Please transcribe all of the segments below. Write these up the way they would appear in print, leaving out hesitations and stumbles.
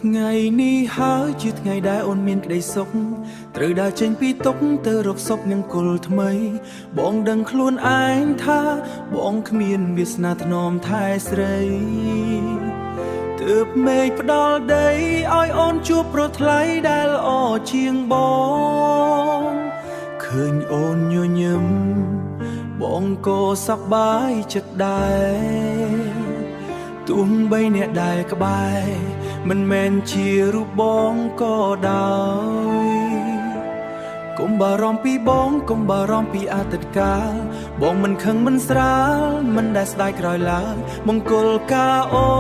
ថ្ងៃនេះហើយជាថ្ងៃដែលអូនមានក្តីសុខត្រូវដើរចេញពីទុកទៅរកសុខមង្គលថ្មីបងដឹងខ្លួនឯងថាបងគ្មានវាសនាថ្នមថែស្រីទើបមេឃផ្ដល់ដីឲ្យអូនជួបប្រថ្លៃដែលល្អជាងបងឃើញអូនញញឹមបងក៏សប្បាយចិត្តដែរទោះបីអ្នកដែលក្បែរមិនមែនជារូបបងក៏ដោយកុំបារម្ភពីបងកុំបារម្ភពីអតីតកាលបងមិនខឹងមិនស្រាលមិនដែលស្ដាយក្រោយឡើយមង្គលការអូ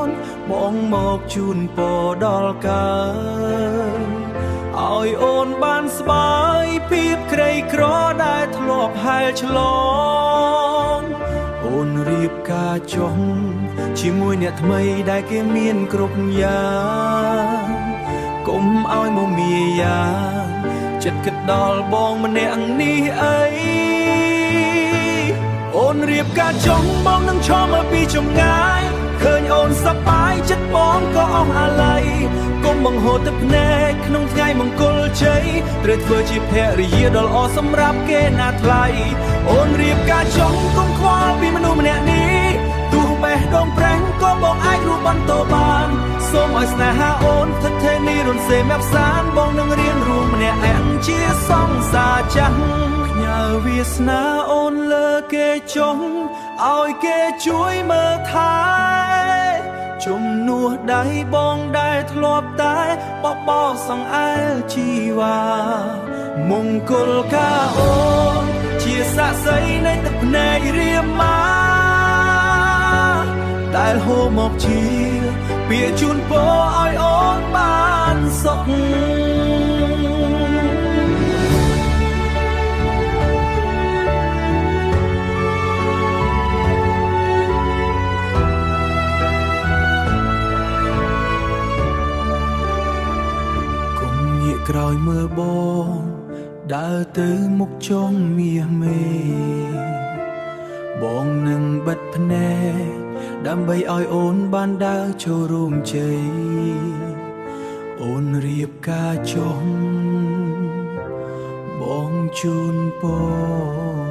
នបងមកជូនពរដល់កើតឲ្យអូនបានស្បាយភាពក្រីក្រដែលធ្លាប់ហែលឆ្លងអូនរៀបការចុះជាមួយអ្នកថ្មីដែលគេមានគ្រប់យ៉ាងកុំឲ្យមកមាយ៉ាងចិត្តគិតដល់បងម្នាក់នេះអីអូនរៀបការចុះបងនឹងឈរមើលពីចម្ងាយឃើញអូនសប្បាយចិត្តបងក៏អស់អាល័យកុំបង្ហូរទឹកភ្នែកក្នុងថ្ងៃមង្គលជ័យត្រូវធ្វើជាភរិយាដ៏ល្អសម្រាប់គេណាថ្លៃអូនរៀបការចុះកុំខ្វល់ពីមនុស្សម្នាក់នេះទោះបេះដូងប្រេះក៏បងអាចរួចបន្តបានសូមឲ្យស្នេហាអូនស្ថិតថេរនេះរុនសេមាប់សានបងនឹងរៀនរួមម្នាក់ឯងជាសង្សារចាស់ផ្ញើវាសនាអូនលើគេចុះឲ្យគេជួយមើលថែជំនួសដៃបងដែលធ្លាប់តែបបោសង្អែលជីវ៉ាមង្គលការអូនជាសាក្សីនៃទឹកភ្នែករៀមមាដែលហូរមកជាពាក្យជូនពរឲ្យអូនបានសុខក្រោយមើលបងដើរទៅមុខចុងមាសមេបងនឹងបិទភ្នែកដើម្បីឲ្យអូនបានដើរចូលរួមជ័យអូនរៀបការចុះបងជូនពរ